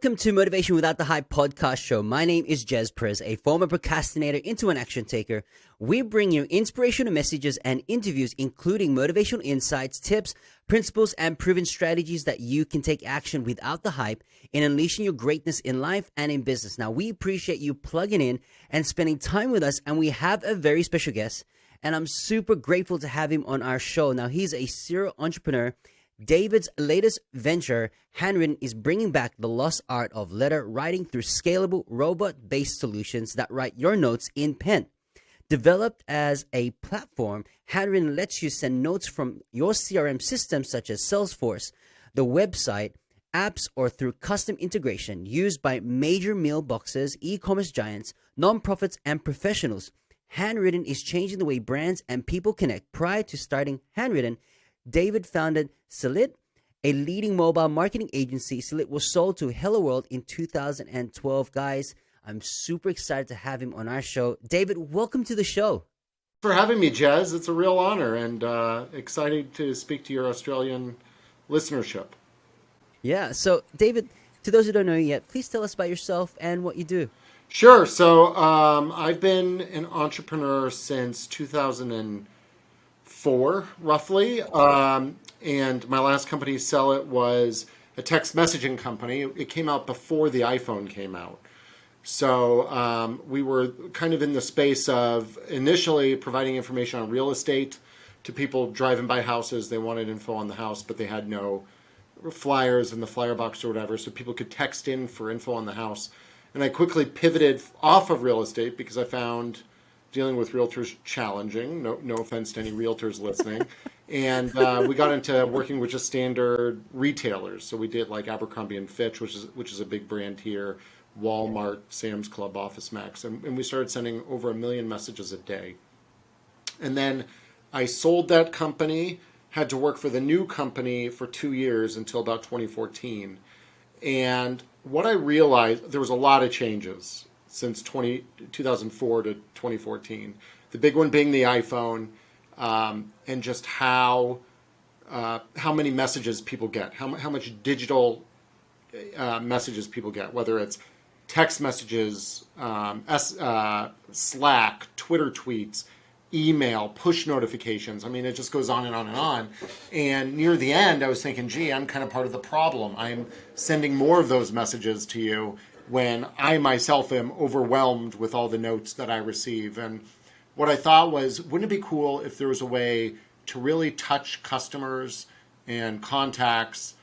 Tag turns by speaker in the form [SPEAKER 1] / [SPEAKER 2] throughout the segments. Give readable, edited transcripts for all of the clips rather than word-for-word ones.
[SPEAKER 1] Welcome to Motivation Without the Hype podcast show. My name is Gez Perez, a former procrastinator into an action taker. We bring you inspirational messages and interviews, including motivational insights, tips, principles, and proven strategies that you can take action without the hype in unleashing your greatness in life and in business. Now, we appreciate you plugging in and spending time with us, and we have a very special guest, and I'm super grateful to have him on our show. Now, he's a serial entrepreneur. David's latest venture, Handwrytten, is bringing back the lost art of letter writing through scalable, robot-based solutions that write your notes in pen. Developed as a platform, Handwrytten lets you send notes from your CRM systems such as Salesforce, the website, apps, or through custom integration used by major mailboxes, e-commerce giants, nonprofits, and professionals. Handwrytten is changing the way brands and people connect. Prior to starting Handwrytten, David founded Cellit, a leading mobile marketing agency. Cellit was sold to HelloWorld in 2012. Guys, I'm super excited to have him on our show. David, welcome to the show.
[SPEAKER 2] For having me, Gez. It's a real honor, and excited to speak to your Australian listenership.
[SPEAKER 1] Yeah, so David, to those who don't know you yet, please tell us about yourself and what you do.
[SPEAKER 2] Sure. So I've been an entrepreneur since 2004, roughly. And my last company, Cellit, was a text messaging company. It came out before the iPhone came out. So we were kind of in the space of initially providing information on real estate to people driving by houses. They wanted info on the house, but they had no flyers in the flyer box or whatever, so people could text in for info on the house. And I quickly pivoted off of real estate because I found dealing with realtors challenging. No offense to any realtors listening. And we got into working with just standard retailers. So we did like Abercrombie and Fitch, which is a big brand here, Walmart, Sam's Club, OfficeMax, and we started sending over 1 million messages a day. And then I sold that company, had to work for the new company for 2 years until about 2014. And what I realized, there was a lot of changes since 2004 to 2014. The big one being the iPhone, and just how many messages people get, how much digital messages people get, whether it's text messages, Slack, Twitter tweets, email, push notifications. I mean, it just goes on and on and on. And near the end, I was thinking, gee, I'm kind of part of the problem. I'm sending more of those messages to you when I myself am overwhelmed with all the notes that I receive. And what I thought was, wouldn't it be cool if there was a way to really touch customers and contacts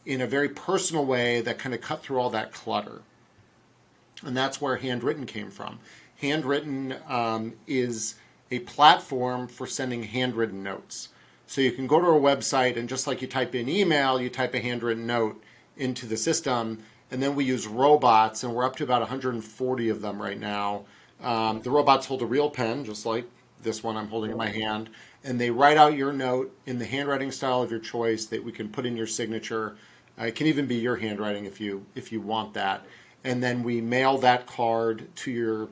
[SPEAKER 2] in a very personal way that kind of cut through all that clutter? And that's where Handwrytten came from. Handwrytten is a platform for sending handwritten notes. So you can go to our website, and just like you type in email, you type a handwritten note into the system, and then we use robots, and we're up to about 140 of them right now. The robots hold a real pen, just like this one I'm holding in my hand, and they write out your note in the handwriting style of your choice that we can put in your signature. It can even be your handwriting if you want that. And then we mail that card to your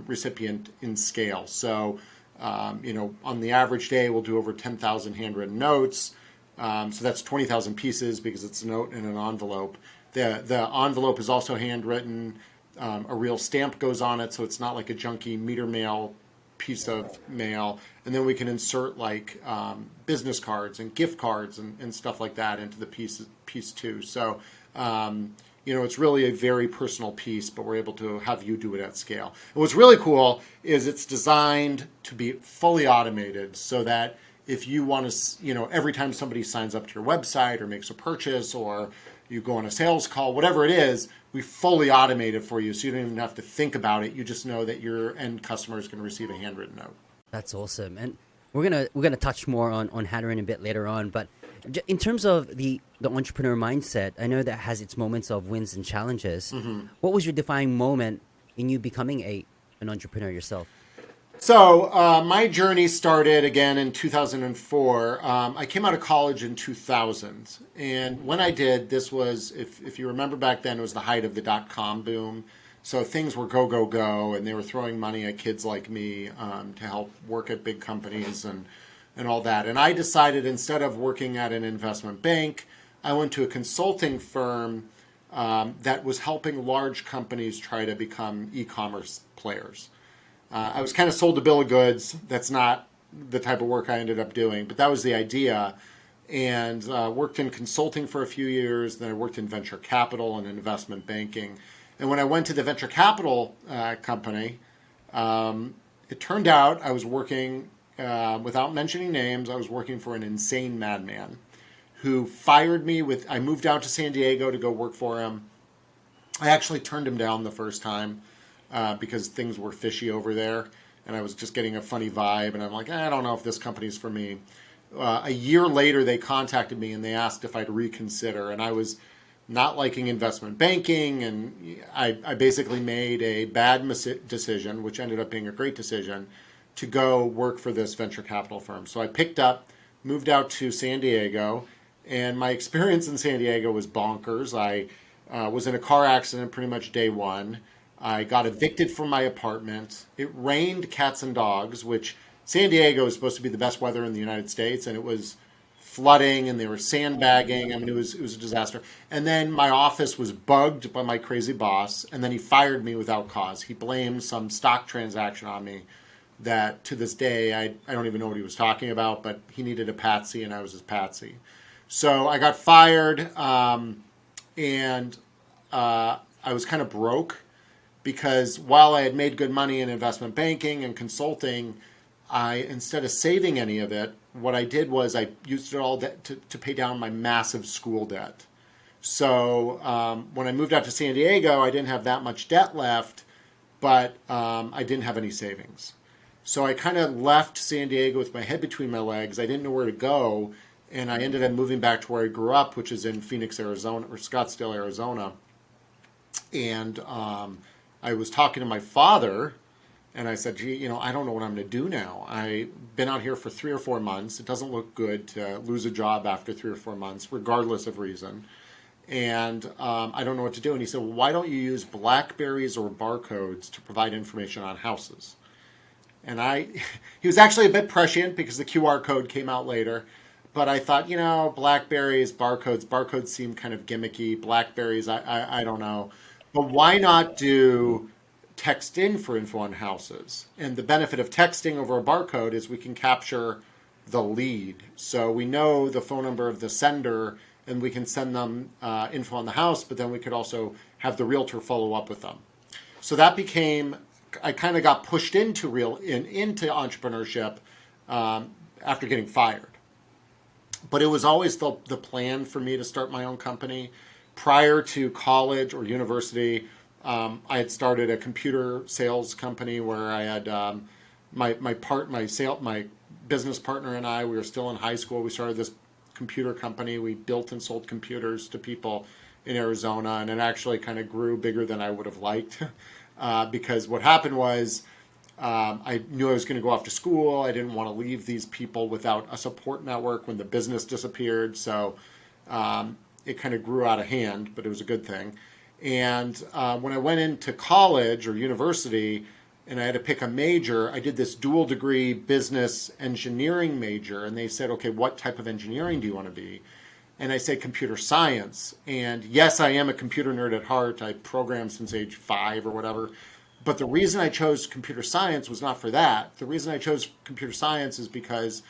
[SPEAKER 2] recipient in scale. So, on the average day, we'll do over 10,000 handwritten notes. So that's 20,000 pieces because it's a note in an envelope. The envelope is also handwritten. A real stamp goes on it, so it's not like a junky meter mail piece of mail. And then we can insert like business cards and gift cards and stuff like that into the piece too. So, it's really a very personal piece, but we're able to have you do it at scale. And what's really cool is it's designed to be fully automated so that if you want to, every time somebody signs up to your website or makes a purchase or you go on a sales call, whatever it is, we fully automate it for you, so you don't even have to think about it. You just know that your end customer is going to receive a handwritten note.
[SPEAKER 1] That's awesome. And we're gonna touch more on Handwrytten a bit later on, but in terms of the entrepreneur mindset, I know that has its moments of wins and challenges. Mm-hmm. What was your defining moment in you becoming an entrepreneur yourself?
[SPEAKER 2] So my journey started again in 2004. I came out of college in 2000. And when I did, this was, if you remember back then, it was the height of the dot-com boom. So things were go, go, go, and they were throwing money at kids like me to help work at big companies and all that. And I decided instead of working at an investment bank, I went to a consulting firm that was helping large companies try to become e-commerce players. I was kind of sold a bill of goods. That's not the type of work I ended up doing, but that was the idea. And worked in consulting for a few years. Then I worked in venture capital and investment banking. And when I went to the venture capital company, it turned out I was working, without mentioning names, I was working for an insane madman who fired me I moved out to San Diego to go work for him. I actually turned him down the first time because things were fishy over there. And I was just getting a funny vibe. And I'm like, I don't know if this company's for me. A year later, they contacted me and they asked if I'd reconsider. And I was not liking investment banking. And I basically made a bad decision, which ended up being a great decision, to go work for this venture capital firm. So I picked up, moved out to San Diego. And my experience in San Diego was bonkers. I was in a car accident pretty much day one. I got evicted from my apartment. It rained cats and dogs, which San Diego is supposed to be the best weather in the United States, and it was flooding and they were sandbagging. I mean, it was a disaster. And then my office was bugged by my crazy boss, and then he fired me without cause. He blamed some stock transaction on me that to this day, I don't even know what he was talking about, but he needed a patsy and I was his patsy. So I got fired, and I was kind of broke because while I had made good money in investment banking and consulting, instead of saving any of it, what I did was I used it all to pay down my massive school debt. So when I moved out to San Diego, I didn't have that much debt left, but I didn't have any savings. So I kind of left San Diego with my head between my legs. I didn't know where to go. And I ended up moving back to where I grew up, which is in Phoenix, Arizona, or Scottsdale, Arizona. And I was talking to my father, and I said, gee, I don't know what I'm going to do now. I've been out here for 3 or 4 months. It doesn't look good to lose a job after 3 or 4 months, regardless of reason. And I don't know what to do. And he said, well, why don't you use BlackBerries or barcodes to provide information on houses? And he was actually a bit prescient because the QR code came out later. But I thought, BlackBerries, barcodes seem kind of gimmicky. BlackBerries, I don't know. But why not do text in for info on houses? And the benefit of texting over a barcode is we can capture the lead. So we know the phone number of the sender and we can send them info on the house, but then we could also have the realtor follow up with them. So that became, I kind of got pushed into entrepreneurship after getting fired. But it was always the plan for me to start my own company. Prior to college or university, I had started a computer sales company where I had my business partner and I. We were still in high school. We started this computer company. We built and sold computers to people in Arizona, and it actually kind of grew bigger than I would have liked because what happened was, I knew I was going to go off to school. I didn't want to leave these people without a support network when the business disappeared. So it kind of grew out of hand, but it was a good thing. And when I went into college or university and I had to pick a major, I did this dual degree business engineering major. And they said, okay, what type of engineering do you want to be? And I said computer science. And yes, I am a computer nerd at heart. I programmed since age 5 or whatever. But the reason I chose computer science was not for that. The reason I chose computer science is because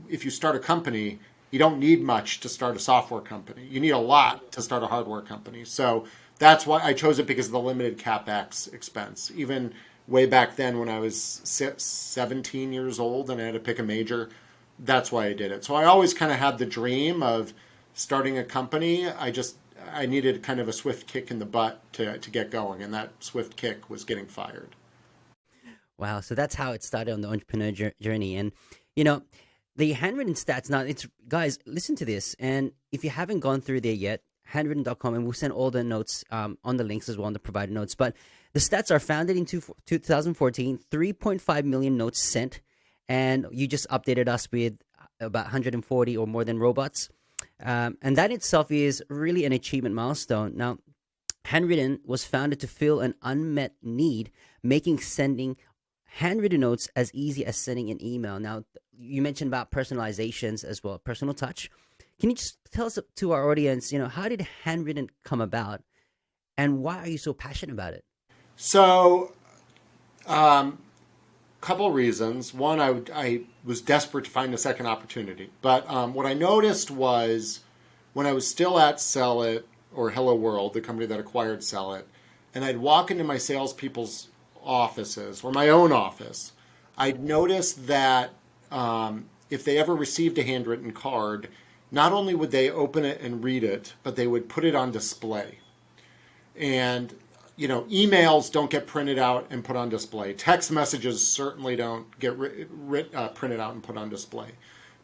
[SPEAKER 2] if you start a company, you don't need much to start a software company. You need a lot to start a hardware company. So that's why I chose it, because of the limited CapEx expense. Even way back then when I was 17 years old and I had to pick a major, that's why I did it. So I always kind of had the dream of starting a company. I needed kind of a swift kick in the butt to get going, and that swift kick was getting fired.
[SPEAKER 1] Wow, so that's how it started on the entrepreneur journey. And, the handwritten stats, now, guys, listen to this. And if you haven't gone through there yet, handwrytten.com, and we'll send all the notes on the links as well, on the provided notes. But the stats are founded in 2014, 3.5 million notes sent, and you just updated us with about 140 or more than robots. And that itself is really an achievement milestone. Now, Handwrytten was founded to fill an unmet need, making sending handwritten notes as easy as sending an email. Now, you mentioned about personalizations as well, personal touch. Can you just tell us to our audience, how did Handwrytten come about, and why are you so passionate about it?
[SPEAKER 2] So, couple reasons. One, I was desperate to find a second opportunity. But what I noticed was when I was still at Cellit or HelloWorld, the company that acquired Cellit, and I'd walk into my salespeople's offices or my own office, I'd notice that if they ever received a handwritten card, not only would they open it and read it, but they would put it on display. And emails don't get printed out and put on display. Text messages certainly don't get printed out and put on display.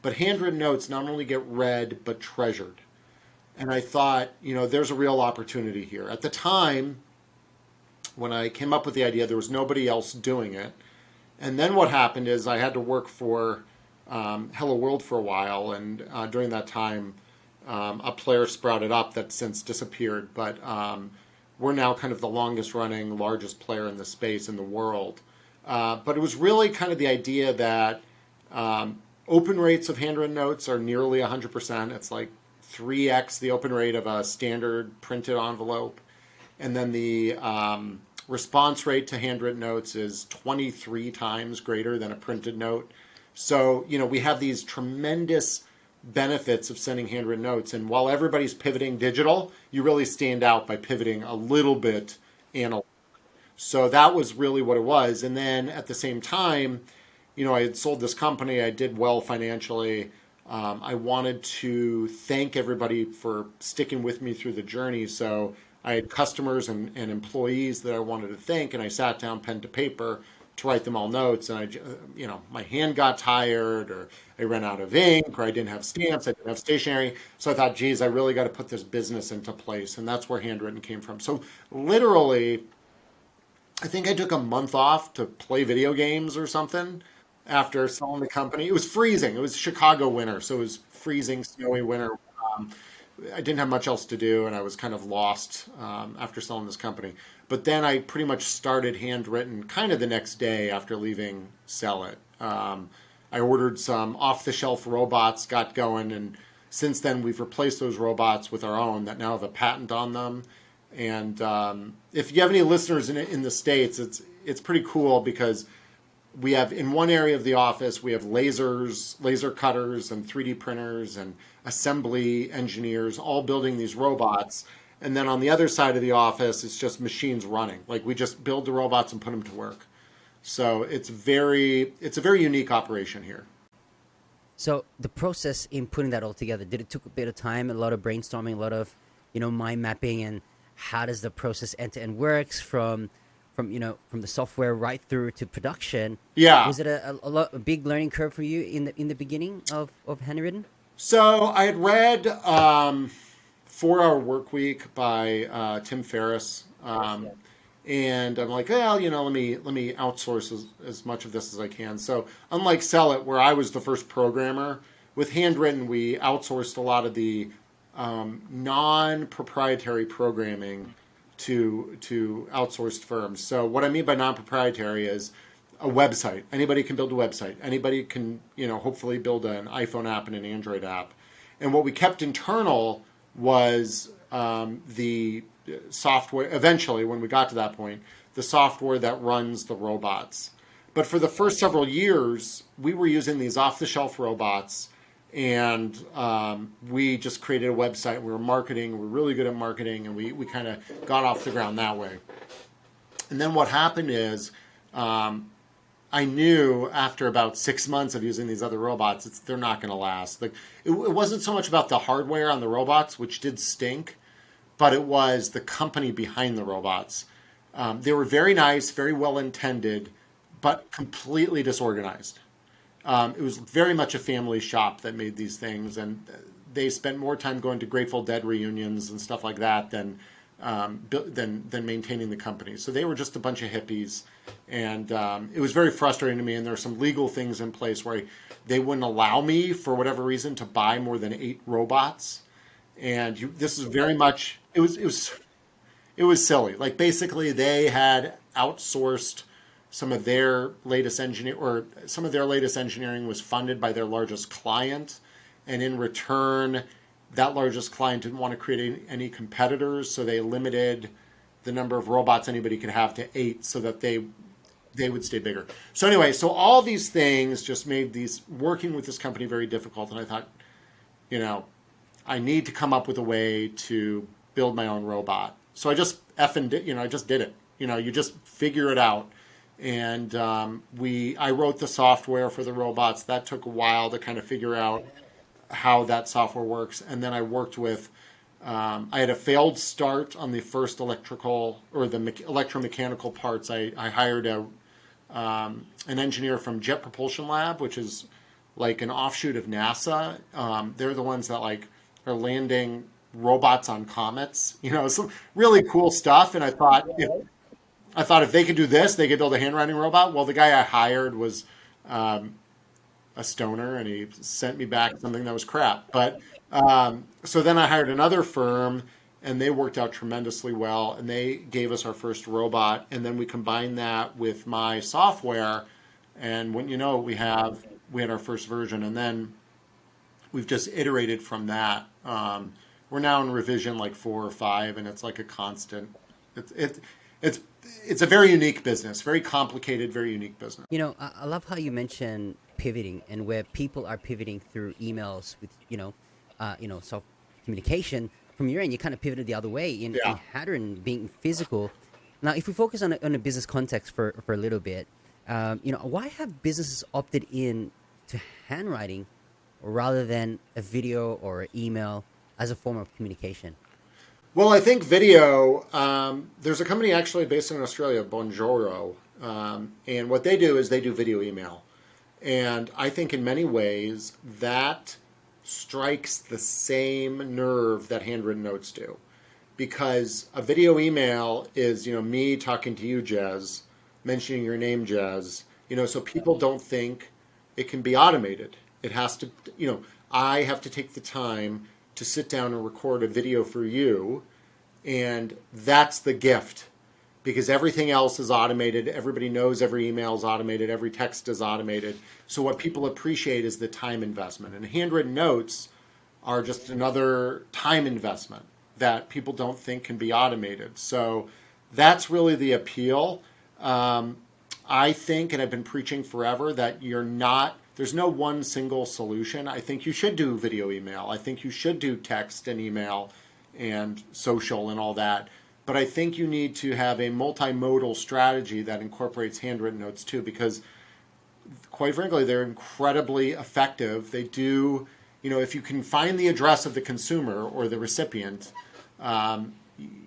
[SPEAKER 2] But handwritten notes not only get read, but treasured. And I thought, there's a real opportunity here. At the time, when I came up with the idea, there was nobody else doing it. And then what happened is I had to work for HelloWorld for a while. And during that time, a player sprouted up that's since disappeared. But we're now kind of the longest running, largest player in the space in the world. But it was really kind of the idea that open rates of handwritten notes are nearly 100%. It's like 3x the open rate of a standard printed envelope. And then the response rate to handwritten notes is 23 times greater than a printed note. So, we have these tremendous benefits of sending handwritten notes. And while everybody's pivoting digital, you really stand out by pivoting a little bit analog. So that was really what it was. And then at the same time, I had sold this company. I did well financially. I wanted to thank everybody for sticking with me through the journey. So I had customers and employees that I wanted to thank, and I sat down pen to paper to write them all notes. And my hand got tired, or I ran out of ink, or I didn't have stamps, I didn't have stationery. So I thought, geez, I really got to put this business into place. And that's where Handwrytten came from. So literally, I think I took a month off to play video games or something after selling the company. It was freezing. It was Chicago winter, so it was freezing, snowy winter. Um, I didn't have much else to do, and I was kind of lost after selling this company. But then I pretty much started Handwrytten kind of the next day after leaving Cellit. I ordered some off-the-shelf robots, got going, and since then we've replaced those robots with our own that now have a patent on them. And if you have any listeners in the States, it's pretty cool because we have in one area of the office, we have lasers, laser cutters, and 3D printers and assembly engineers all building these robots. And then on the other side of the office, it's just machines running. Like we just build the robots and put them to work. So it's a very unique operation here.
[SPEAKER 1] So the process in putting that all together, did it took a bit of time, a lot of brainstorming, a lot of, mind mapping, and how does the process end to end works from the software right through to production?
[SPEAKER 2] Yeah.
[SPEAKER 1] Was it a big learning curve for you in the beginning of Handwrytten?
[SPEAKER 2] So I had read 4 Hour Work Week by Tim Ferriss. And I'm like, well, let me outsource as much of this as I can. So unlike Cellit, where I was the first programmer, with Handwrytten, we outsourced a lot of the non-proprietary programming to outsourced firms. So what I mean by non-proprietary is a website. Anybody can build a website. Anybody can, hopefully build an iPhone app and an Android app. And what we kept internal was the software, eventually, when we got to that point, the software that runs the robots. But for the first several years, we were using these off-the-shelf robots, and we just created a website. We were marketing. We were really good at marketing, and we kind of got off the ground that way. And then what happened is I knew after about 6 months of using these other robots, they're not going to last. Like it wasn't so much about the hardware on the robots, which did stink, but it was the company behind the robots. They were very nice, very well intended, but completely disorganized. It was very much a family shop that made these things, and they spent more time going to Grateful Dead reunions and stuff like that than maintaining the company. So they were just a bunch of hippies, and it was very frustrating to me. And there were some legal things in place where they wouldn't allow me, for whatever reason, to buy more than 8 robots. And this is very much it was silly. Like basically, they had outsourced some of their latest engineering was funded by their largest client, and in return, that largest client didn't want to create any competitors, so they limited the number of robots anybody could have to 8 so that they would stay bigger. So anyway, so all these things just made working with this company very difficult. And I thought, I need to come up with a way to build my own robot. So I just I just did it. You just figure it out. And I wrote the software for the robots. That took a while to kind of figure out how that software works. And then I worked with, I had a failed start on the first electromechanical parts. I hired an engineer from Jet Propulsion Lab, which is like an offshoot of NASA. They're the ones that are landing robots on comets, some really cool stuff. And I thought if they could do this, they could build a handwriting robot. Well, the guy I hired was a stoner, and he sent me back something that was crap. But so then I hired another firm, and they worked out tremendously well, and they gave us our first robot. And then we combined that with my software, and wouldn't you know, we had our first version, and then we've just iterated from that. We're now in revision 4 or 5, and it's like a constant. It's a very unique business, very complicated, very unique business.
[SPEAKER 1] I love how you mentioned pivoting, and where people are pivoting through emails with, soft communication. From your end, you kind of pivoted the other way in Handwrytten being physical. Now, if we focus on a business context for a little bit, why have businesses opted in to handwriting rather than a video or an email as a form of communication?
[SPEAKER 2] Well, I think video, there's a company actually based in Australia, Bonjoro, and what they do is they do video email. And I think in many ways that strikes the same nerve that handwritten notes do. Because a video email is, me talking to you, Gez, mentioning your name, Gez, so people don't think it can be automated. It has to, I have to take the time to sit down and record a video for you, and that's the gift, because everything else is automated. Everybody knows every email is automated, every text is automated. So what people appreciate is the time investment, and handwritten notes are just another time investment that people don't think can be automated. So that's really the appeal. I think, and I've been preaching forever, that there's no one single solution. I think you should do video email. I think you should do text and email and social and all that. But I think you need to have a multimodal strategy that incorporates handwritten notes too, because quite frankly, they're incredibly effective. They do, if you can find the address of the consumer or the recipient,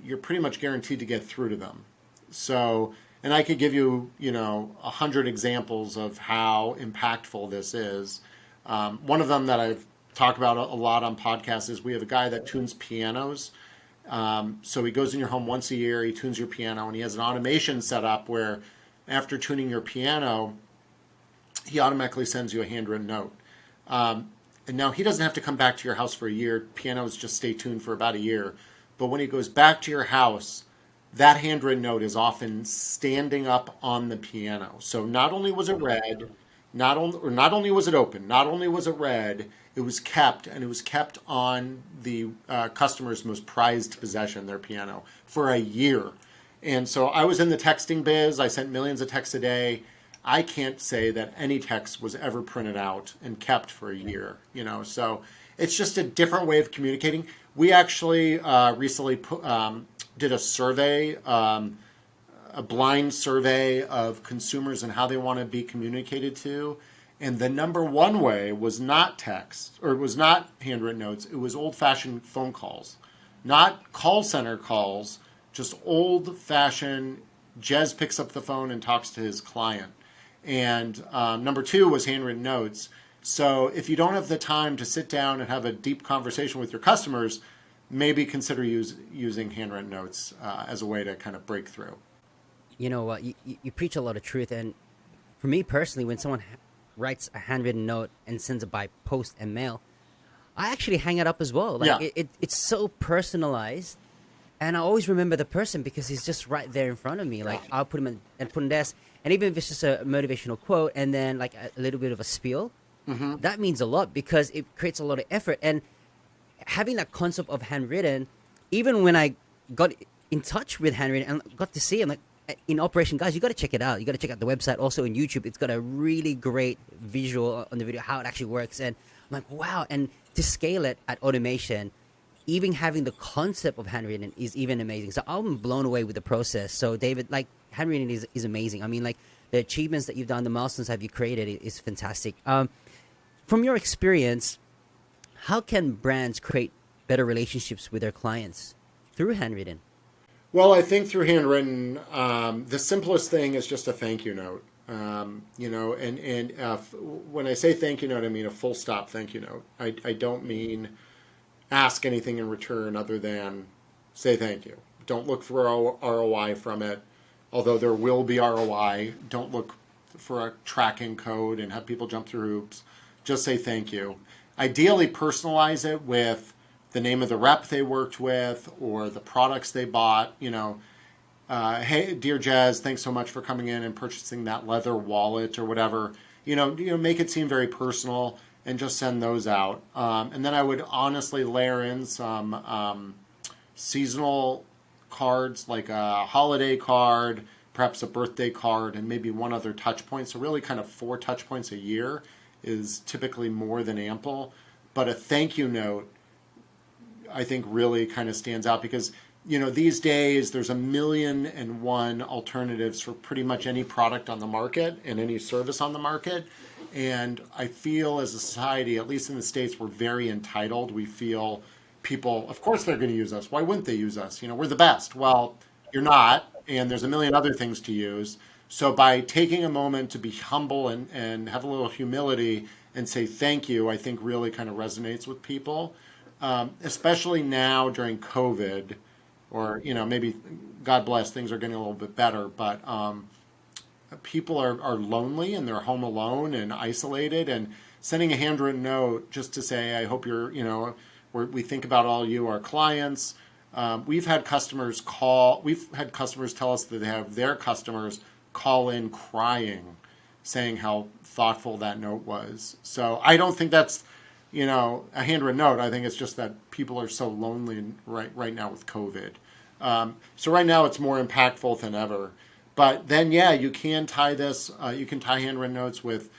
[SPEAKER 2] you're pretty much guaranteed to get through to them. So, and I could give you, 100 examples of how impactful this is. One of them that I've talked about a lot on podcasts is we have a guy that tunes pianos. So he goes in your home once a year, he tunes your piano, and he has an automation set up where after tuning your piano, he automatically sends you a handwritten note. And now he doesn't have to come back to your house for a year. Pianos just stay tuned for about a year. But when he goes back to your house, that handwritten note is often standing up on the piano. So not only was it read, not only was it open, not only was it read, it was kept, and it was kept on the customer's most prized possession, their piano, for a year. And so I was in the texting biz. I sent millions of texts a day. I can't say that any text was ever printed out and kept for a year, So it's just a different way of communicating. We actually recently did a survey, a blind survey of consumers and how they want to be communicated to. And the number one way was not text, or it was not handwritten notes. It was old-fashioned phone calls, not call center calls, just old-fashioned. Gez picks up the phone and talks to his client. And number 2 was handwritten notes. So if you don't have the time to sit down and have a deep conversation with your customers, maybe consider using handwritten notes as a way to kind of break through.
[SPEAKER 1] You know what? You preach a lot of truth. And for me personally, when someone writes a handwritten note and sends it by post and mail, I actually hang it up as well. It's so personalized. And I always remember the person because he's just right there in front of me. I'll put him and put him desk. And even if it's just a motivational quote and then a little bit of a spiel, that means a lot because it creates a lot of effort. And having that concept of handwritten, even when I got in touch with handwritten and got to see, I'm like, in operation, guys, you got to check it out. You got to check out the website. Also on YouTube, it's got a really great visual on the video how it actually works. And I'm like, wow. And to scale it at automation, even having the concept of handwritten is even amazing. So I'm blown away with the process. So David, like, handwritten is amazing. I mean, like, the achievements that you've done, the milestones that you created is fantastic. From your experience, how can brands create better relationships with their clients through handwritten?
[SPEAKER 2] Well, I think through handwritten, the simplest thing is just a thank you note. When I say thank you note, I mean a full stop thank you note. I don't mean ask anything in return other than say thank you. Don't look for ROI from it, although there will be ROI. Don't look for a tracking code and have people jump through hoops. Just say thank you. Ideally, personalize it with the name of the rep they worked with or the products they bought. Hey, dear Gez, thanks so much for coming in and purchasing that leather wallet or whatever. Make it seem very personal and just send those out. And then I would honestly layer in some seasonal cards, like a holiday card, perhaps a birthday card, and maybe one other touch point. So really kind of 4 touch points a year is typically more than ample. But a thank you note, I think, really kind of stands out because, these days there's 1,000,001 alternatives for pretty much any product on the market and any service on the market. And I feel as a society, at least in the States, we're very entitled. We feel people, of course they're going to use us. Why wouldn't they use us? We're the best. Well, you're not, and there's 1,000,000 other things to use. So by taking a moment to be humble and have a little humility and say thank you, I think really kind of resonates with people, especially now during COVID, or maybe, God bless, things are getting a little bit better, but people are lonely and they're home alone and isolated, and sending a handwritten note just to say, I hope you're, we think about all you, our clients. We've had customers tell us that they have their customers call in crying, saying how thoughtful that note was. So I don't think that's, a handwritten note. I think it's just that people are so lonely right now with COVID. So right now it's more impactful than ever. But then, you can tie this, you can tie handwritten notes with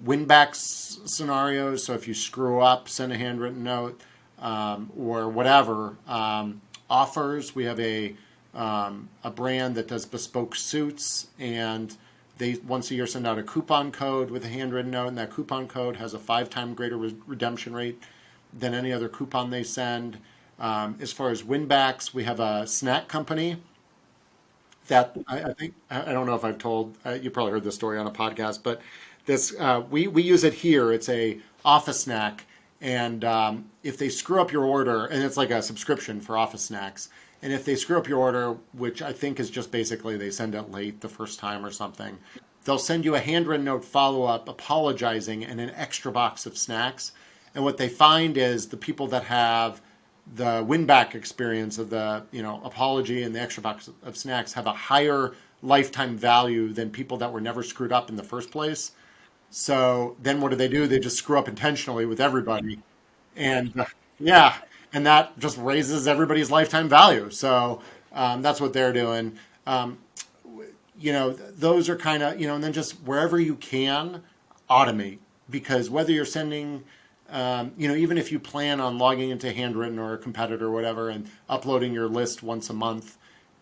[SPEAKER 2] win-back scenarios. So if you screw up, send a handwritten note, or whatever. Offers, we have a brand that does bespoke suits, and they once a year send out a coupon code with a handwritten note, and that coupon code has a 5-time greater redemption rate than any other coupon they send. As far as win-backs, we have a snack company that I think, I don't know if I've told, you probably heard this story on a podcast, but this we use it here. It's a office snack, and if they screw up your order, and it's like a subscription for office snacks, and if they screw up your order, which I think is just basically they send it late the first time or something, they'll send you a handwritten note follow-up apologizing and an extra box of snacks. And what they find is the people that have the win-back experience of the apology and the extra box of snacks have a higher lifetime value than people that were never screwed up in the first place. So then what do? They just screw up intentionally with everybody. And and that just raises everybody's lifetime value. So that's what they're doing. Those are kind of, and then just wherever you can, automate. Because whether you're sending, even if you plan on logging into Handwrytten or a competitor or whatever and uploading your list once a month,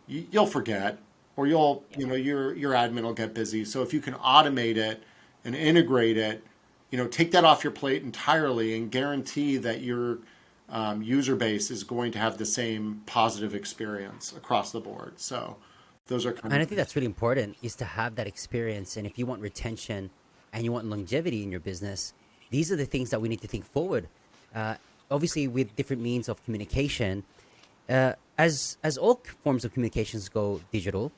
[SPEAKER 2] you'll forget, or your admin will get busy. So if you can automate it and integrate it, take that off your plate entirely and guarantee that your user base is going to have the same positive experience across the board. So those are kind
[SPEAKER 1] And I
[SPEAKER 2] of,
[SPEAKER 1] think that's really important, is to have that experience. And if you want retention and you want longevity in your business, these are the things that we need to think forward. Obviously, with different means of communication, as all forms of communications go digital,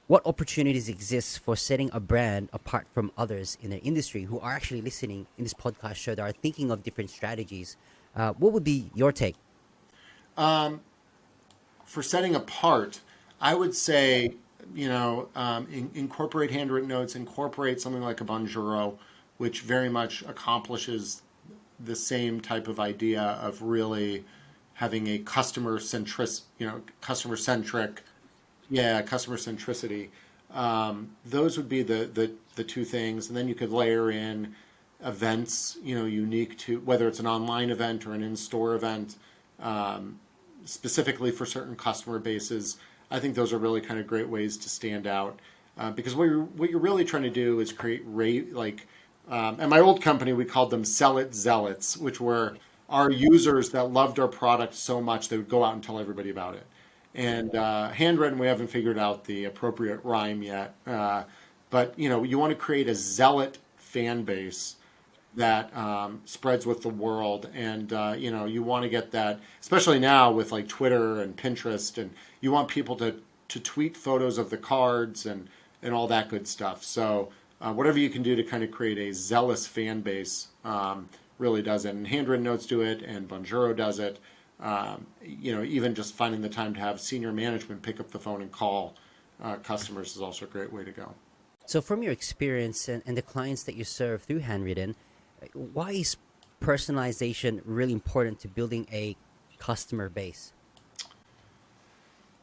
[SPEAKER 1] what opportunities exist for setting a brand apart from others in their industry who are actually listening in this podcast show that are thinking of different strategies? What would be your take?
[SPEAKER 2] for setting apart, I would say, incorporate handwritten notes, incorporate something like a Bonjoro, which very much accomplishes the same type of idea of really having a customer centric, yeah, customer centricity. Those would be the two things, and then you could layer in events, unique to whether it's an online event or an in-store event, specifically for certain customer bases. I think those are really kind of great ways to stand out, because what you're really trying to do is create at my old company we called them Cellit zealots, which were our users that loved our product so much they would go out and tell everybody about it. And handwritten, we haven't figured out the appropriate rhyme yet, but you want to create a zealot fan base that spreads with the world, and you want to get that, especially now with like Twitter and Pinterest, and you want people to tweet photos of the cards and all that good stuff. So whatever you can do to kind of create a zealous fan base really does it. And Handwritten Notes do it, and Bonjoro does it. Even just finding the time to have senior management pick up the phone and call customers is also a great way to go.
[SPEAKER 1] So from your experience and the clients that you serve through Handwritten, why is personalization really important to building a customer base?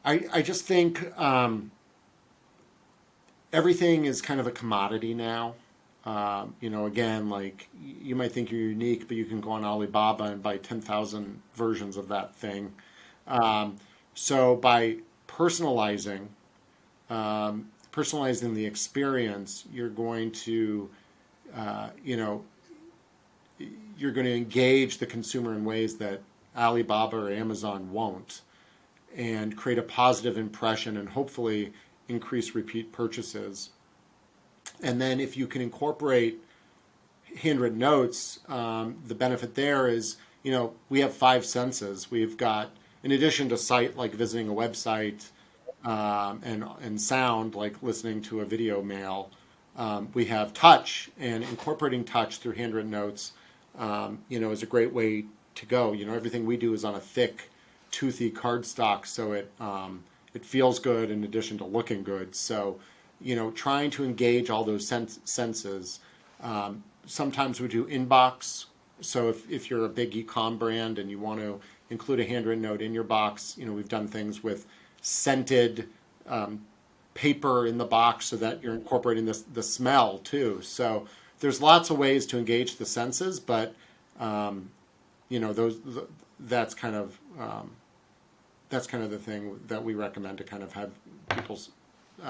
[SPEAKER 2] I just think everything is kind of a commodity now. Again, like you might think you're unique, but you can go on Alibaba and buy 10,000 versions of that thing. So by personalizing the experience, you're going to engage the consumer in ways that Alibaba or Amazon won't, and create a positive impression and hopefully increase repeat purchases. And then if you can incorporate handwritten notes, the benefit there is, we have 5 senses. We've got, in addition to sight, like visiting a website, and sound, like listening to a video mail, we have touch, and incorporating touch through handwritten notes, is a great way to go. Everything we do is on a thick, toothy cardstock, so it feels good in addition to looking good. So, trying to engage all those senses. Sometimes we do inbox. So if you're a big e-com brand and you want to include a handwritten note in your box, we've done things with scented paper in the box so that you're incorporating the smell too. So there's lots of ways to engage the senses, but that's kind of the thing that we recommend to kind of have people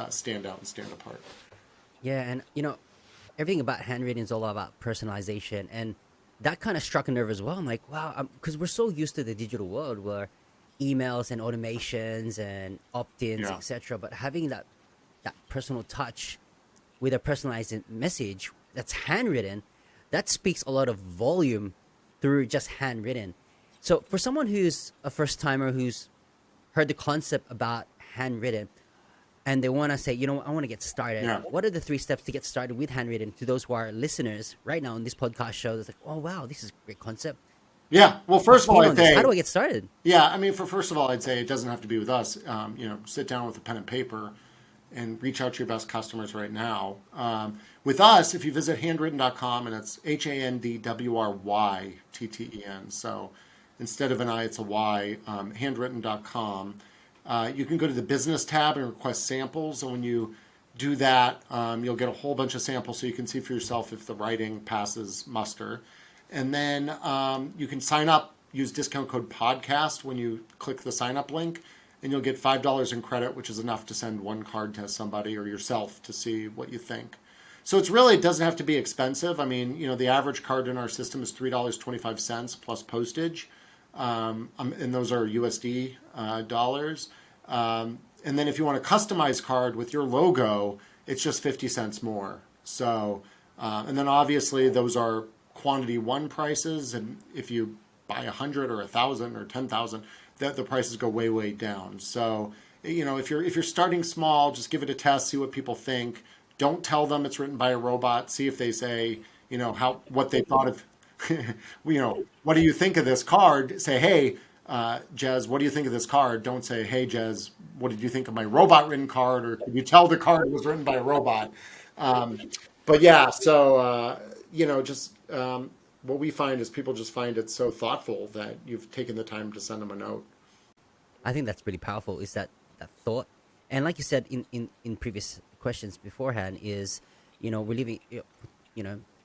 [SPEAKER 2] stand out and stand apart.
[SPEAKER 1] Yeah, and everything about handwritten is all about personalization, and that kind of struck a nerve as well. I'm like, wow, because we're so used to the digital world where emails and automations and opt-ins,
[SPEAKER 2] Yeah.
[SPEAKER 1] etc. But having that personal touch with a personalized message that's handwritten, that speaks a lot of volume through just handwritten. So for someone who's a first timer who's heard the concept about handwritten, and they want to say, I want to get started.
[SPEAKER 2] Yeah.
[SPEAKER 1] What are the 3 steps to get started with handwritten to those who are listeners right now on this podcast show? That's like, oh, wow, this is a great concept.
[SPEAKER 2] Yeah. Well, first of all, I'd say,
[SPEAKER 1] how do I get started?
[SPEAKER 2] yeah, I mean, first of all, I'd say it doesn't have to be with us. Sit down with a pen and paper and reach out to your best customers right now. With us, if you visit handwrytten.com, and it's HANDWRYTTEN. So instead of an I, it's a Y, handwrytten.com. You can go to the business tab and request samples. And when you do that, you'll get a whole bunch of samples so you can see for yourself if the writing passes muster. And then you can sign up, use discount code podcast when you click the sign up link, and you'll get $5 in credit, which is enough to send 1 card to somebody or yourself to see what you think. So it doesn't have to be expensive. I mean, the average card in our system is $3.25 plus postage. And those are USD dollars. And then if you want a customized card with your logo, it's just 50 cents more. So, and then obviously those are quantity 1 prices. And if you buy 100 or 1,000 or 10,000, the prices go way, way down. So, if you're starting small, just give it a test, see what people think. Don't tell them it's written by a robot. See if they say, what they thought of, what do you think of this card? Say, hey, Gez, what do you think of this card? Don't say, hey, Gez, what did you think of my robot written card? Or could you tell the card was written by a robot? But yeah, so, what we find is people just find it so thoughtful that you've taken the time to send them a note.
[SPEAKER 1] I think that's really powerful, is that thought. And like you said in previous questions beforehand, is, we're living,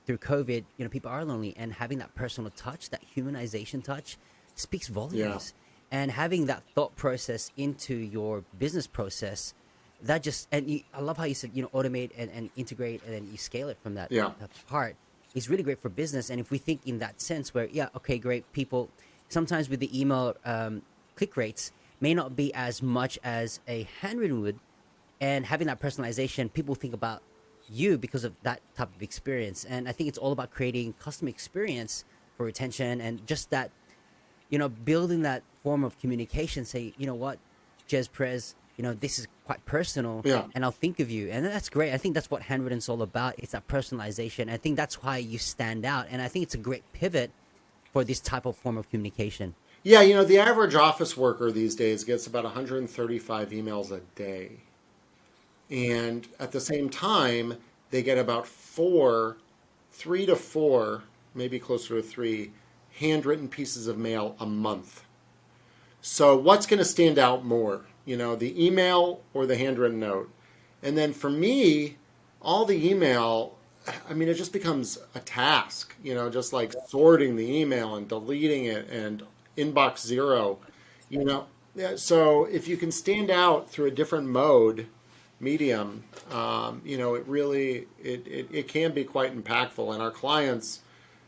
[SPEAKER 1] through COVID, people are lonely, and having that personal touch, that humanization touch, speaks volumes. Yeah. And having that thought process into your business process, that just, I love how you said, automate and integrate, and then you scale it from that, that part. It's really great for business. And if we think in that sense where, okay, great, people, sometimes with the email click rates may not be as much as a handwritten would, and having that personalization, people think about you because of that type of experience. And I think it's all about creating custom experience for retention, and just that, building that form of communication. Say, you know what, Gez Perez, this is quite personal, and I'll think of you. And that's great. I think that's what Handwrytten's all about. It's that personalization. I think that's why you stand out. And I think it's a great pivot for this type of form of communication.
[SPEAKER 2] Yeah, the average office worker these days gets about 135 emails a day. And at the same time, they get about 3 to 4, maybe closer to 3, handwritten pieces of mail a month. So what's going to stand out more? The email or the handwritten note? And then for me, all the email, it just becomes a task, just like sorting the email and deleting it and inbox zero, So if you can stand out through a different medium, it really, it can be quite impactful. And our clients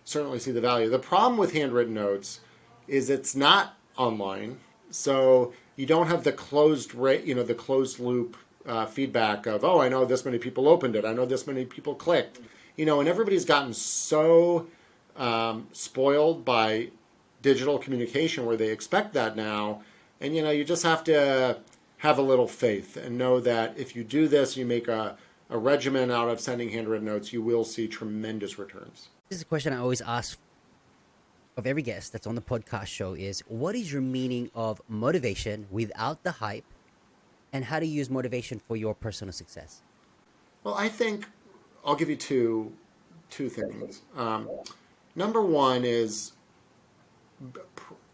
[SPEAKER 2] certainly see the value. The problem with handwritten notes is it's not online. So you don't have the closed loop feedback of, oh, I know this many people opened it, I know this many people clicked, and everybody's gotten so spoiled by digital communication where they expect that now, and you just have to have a little faith and know that if you do this, you make a regimen out of sending handwritten notes, you will see tremendous returns.
[SPEAKER 1] This is a question I always ask of every guest that's on the podcast show is, what is your meaning of motivation without the hype, and how to use motivation for your personal success?
[SPEAKER 2] Well, I think I'll give you two things. Number one is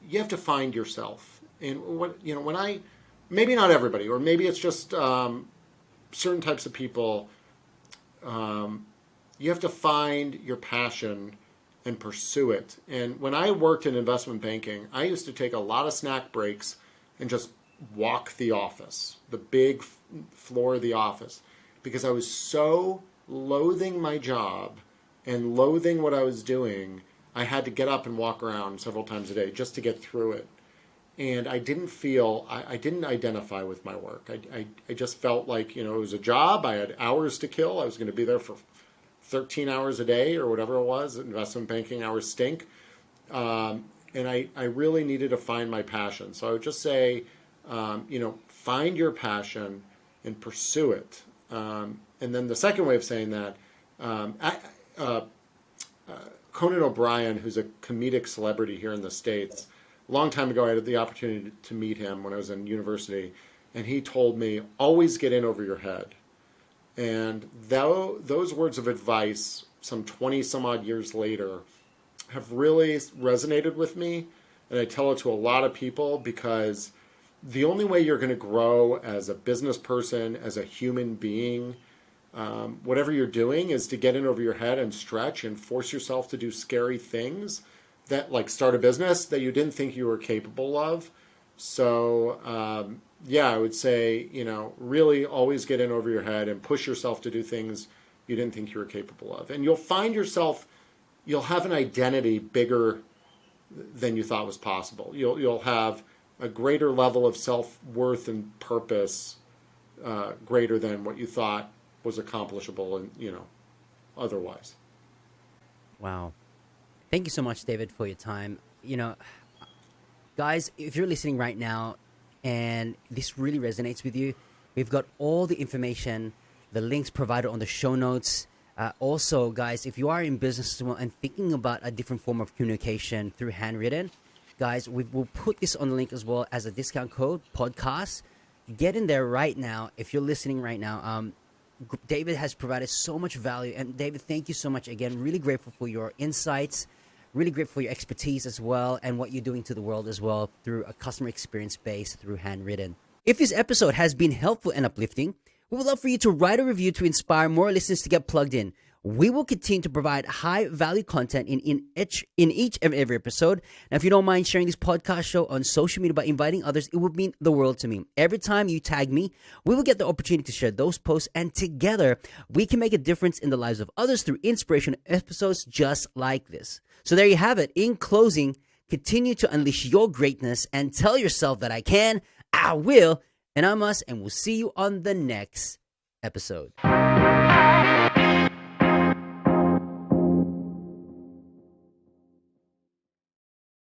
[SPEAKER 2] you have to find yourself. And when maybe not everybody, or maybe it's just certain types of people, you have to find your passion and pursue it. And when I worked in investment banking, I used to take a lot of snack breaks and just walk the office, the big floor of the office, because I was so loathing my job and loathing what I was doing. I had to get up and walk around several times a day just to get through it. And I didn't I didn't identify with my work. I just felt like, it was a job. I had hours to kill. I was going to be there for 13 hours a day or whatever it was. Investment banking hours stink. And I really needed to find my passion. So I would just say, find your passion and pursue it. And then the second way of saying that, Conan O'Brien, who's a comedic celebrity here in the States, a long time ago I had the opportunity to meet him when I was in university, and he told me, always get in over your head. And those words of advice, some 20 some odd years later, have really resonated with me. And I tell it to a lot of people, because the only way you're going to grow as a business person, as a human being, whatever you're doing, is to get in over your head and stretch and force yourself to do scary things, that like start a business that you didn't think you were capable of. So I would say, really always get in over your head and push yourself to do things you didn't think you were capable of. And you'll find yourself, you'll have an identity bigger than you thought was possible. You'll have a greater level of self-worth and purpose, greater than what you thought was accomplishable and, otherwise.
[SPEAKER 1] Wow. Thank you so much, David, for your time. Guys, if you're listening right now and this really resonates with you, we've got all the information, the links provided on the show notes. Also, guys, if you are in business as well and thinking about a different form of communication through Handwrytten, guys, we'll put this on the link as well as a discount code, podcast. Get in there right now if you're listening right now. David has provided so much value. And David, thank you so much again. Really grateful for your insights. Really grateful for your expertise as well and what you're doing to the world as well through a customer experience base through Handwrytten. If this episode has been helpful and uplifting, we would love for you to write a review to inspire more listeners to get plugged in. We will continue to provide high-value content in each and every episode. Now, if you don't mind sharing this podcast show on social media by inviting others, it would mean the world to me. Every time you tag me, we will get the opportunity to share those posts, and together, we can make a difference in the lives of others through inspirational episodes just like this. So there you have it. In closing, continue to unleash your greatness and tell yourself that I can, I will, and I must, and we'll see you on the next episode.